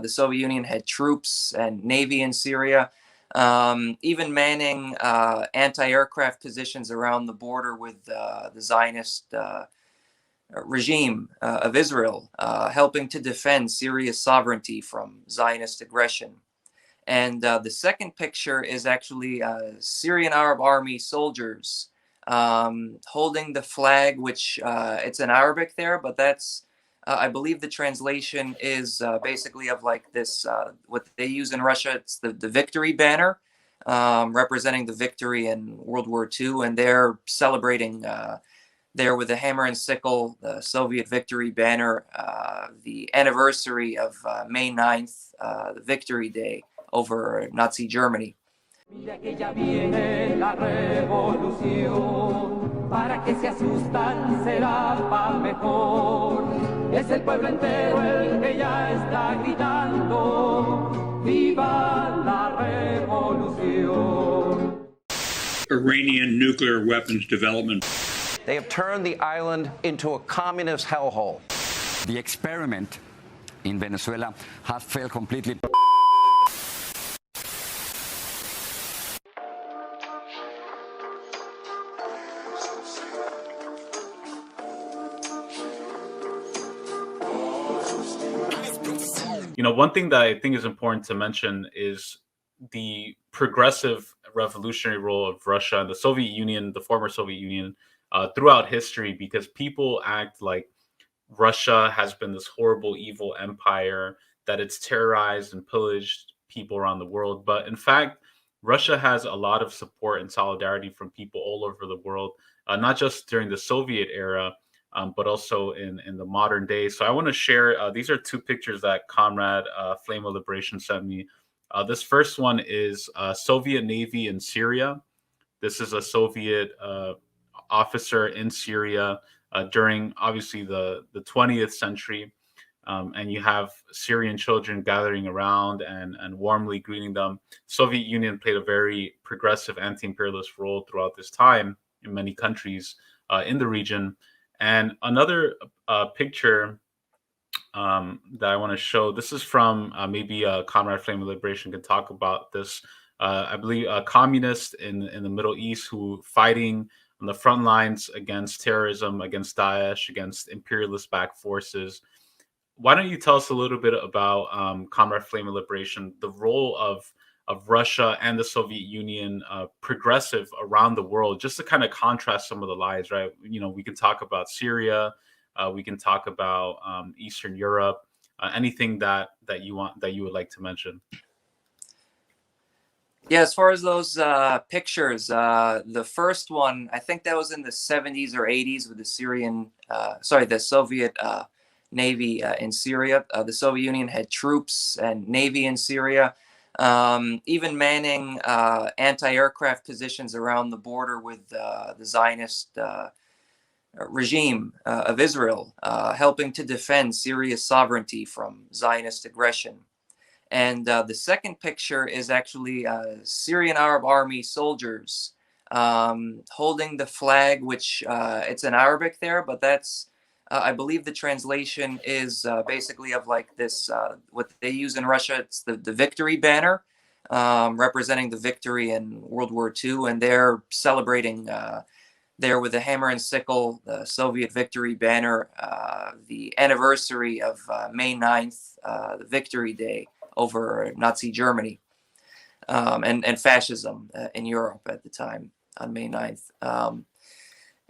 The Soviet Union had troops and navy in Syria, even manning anti-aircraft positions around the border with the Zionist regime of Israel, helping to defend Syria's sovereignty from Zionist aggression. And the second picture is actually Syrian Arab Army soldiers holding the flag, which it's in Arabic there, but that's, I believe the translation is basically of like this, what they use in Russia, it's the victory banner, representing the victory in World War II, and they're celebrating there with a hammer and sickle, the Soviet victory banner, the anniversary of May 9th, the Victory Day over Nazi Germany. Mira que ya viene la revolución, para que se asustan será pa' mejor. Es el pueblo entero el que ya está gritando, viva la revolución. Iranian nuclear weapons development. They have turned the island into a communist hellhole. The experiment in Venezuela has failed completely. You know, one thing that I think is important to mention is the progressive revolutionary role of Russia and the Soviet Union, the former Soviet Union, throughout history, because people act like Russia has been this horrible, evil empire, that it's terrorized and pillaged people around the world. But in fact, Russia has a lot of support and solidarity from people all over the world, not just during the Soviet era, but also in the modern day. So I want to share, these are two pictures that Comrade Flame of Liberation sent me. This first one is Soviet Navy in Syria. This is a Soviet officer in Syria during, obviously, the 20th century. And you have Syrian children gathering around and warmly greeting them. Soviet Union played a very progressive anti-imperialist role throughout this time in many countries in the region. And another picture that I want to show, this is from maybe Comrade Flame of Liberation can talk about this. I believe a communist in the Middle East who fighting on the front lines against terrorism, against Daesh, against imperialist-backed forces. Why don't you tell us a little bit about Comrade Flame of Liberation, the role of Russia and the Soviet Union progressive around the world, just to kind of contrast some of the lies, right? You know, we can talk about Syria, we can talk about Eastern Europe, anything that you would like to mention. Yeah, as far as those pictures, the first one, I think that was in the 70s or 80s with the the Soviet Navy in Syria. The Soviet Union had troops and navy in Syria, even manning anti-aircraft positions around the border with the Zionist regime of Israel, helping to defend Syria's sovereignty from Zionist aggression. And the second picture is actually Syrian Arab Army soldiers holding the flag, which it's in Arabic there, but that's, I believe the translation is basically of like this, what they use in Russia, it's the victory banner, representing the victory in World War II, and they're celebrating there with a hammer and sickle, the Soviet victory banner, the anniversary of May 9th, the Victory Day over Nazi Germany, and fascism in Europe at the time on May 9th.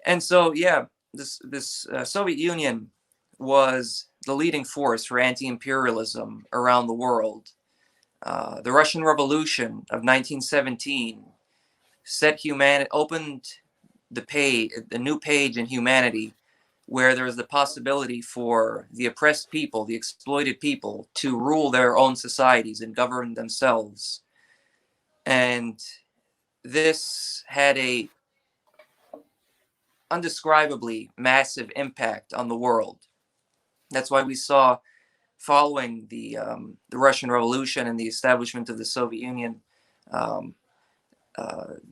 And so, yeah, this Soviet Union was the leading force for anti-imperialism around the world. The Russian Revolution of 1917 opened the new page in humanity, where there was the possibility for the oppressed people, the exploited people, to rule their own societies and govern themselves. And this had a undescribably massive impact on the world. That's why we saw, following the Russian Revolution and the establishment of the Soviet Union,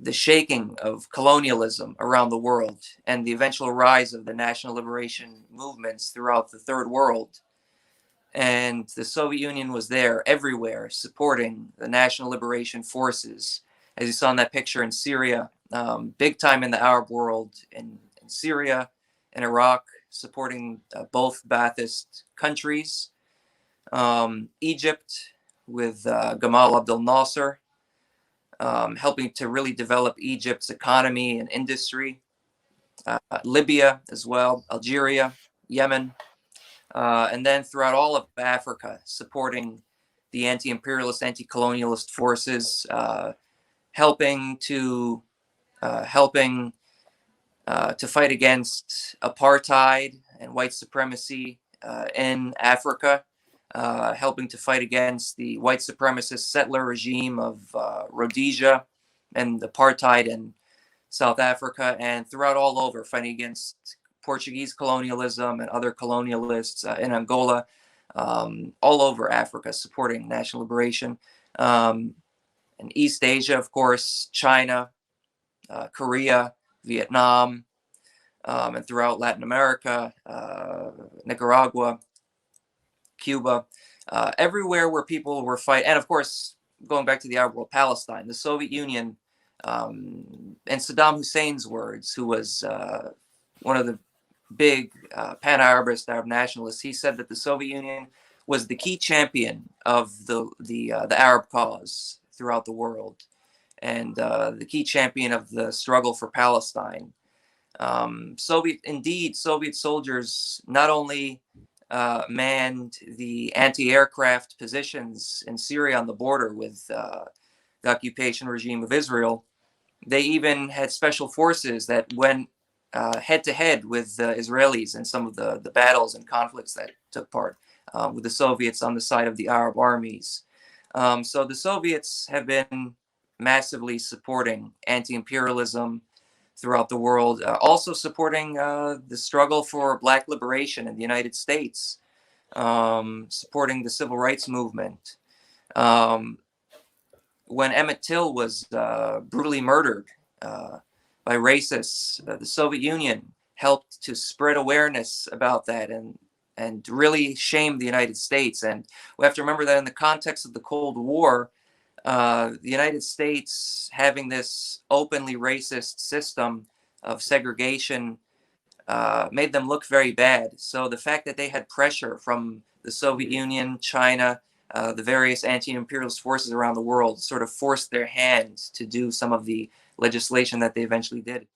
the shaking of colonialism around the world and the eventual rise of the national liberation movements throughout the Third World. And the Soviet Union was there everywhere, supporting the national liberation forces, as you saw in that picture in Syria, big time in the Arab world, in Syria and Iraq, supporting both Ba'athist countries. Egypt with Gamal Abdel Nasser, helping to really develop Egypt's economy and industry. Libya as well, Algeria, Yemen, and then throughout all of Africa, supporting the anti-imperialist, anti-colonialist forces, helping to fight against apartheid and white supremacy in Africa, helping to fight against the white supremacist settler regime of Rhodesia and apartheid in South Africa, and throughout all over, fighting against Portuguese colonialism and other colonialists in Angola, all over Africa, supporting national liberation. In East Asia, of course, China, Korea, Vietnam, and throughout Latin America, Nicaragua, Cuba, everywhere where people were fighting. And of course, going back to the Arab world, Palestine, the Soviet Union, in Saddam Hussein's words, who was one of the big pan-Arabist, Arab nationalists, he said that the Soviet Union was the key champion of the Arab cause throughout the world, and the key champion of the struggle for Palestine. Soviet soldiers not only manned the anti-aircraft positions in Syria on the border with the occupation regime of Israel, they even had special forces that went head-to-head with the Israelis in some of the battles and conflicts that took part with the Soviets on the side of the Arab armies. So the Soviets have been massively supporting anti-imperialism throughout the world, also supporting the struggle for Black liberation in the United States, supporting the civil rights movement. When Emmett Till was brutally murdered by racists, the Soviet Union helped to spread awareness about that and really shame the United States. And we have to remember that in the context of the Cold War, the United States having this openly racist system of segregation made them look very bad. So the fact that they had pressure from the Soviet Union, China, the various anti-imperialist forces around the world sort of forced their hand to do some of the legislation that they eventually did.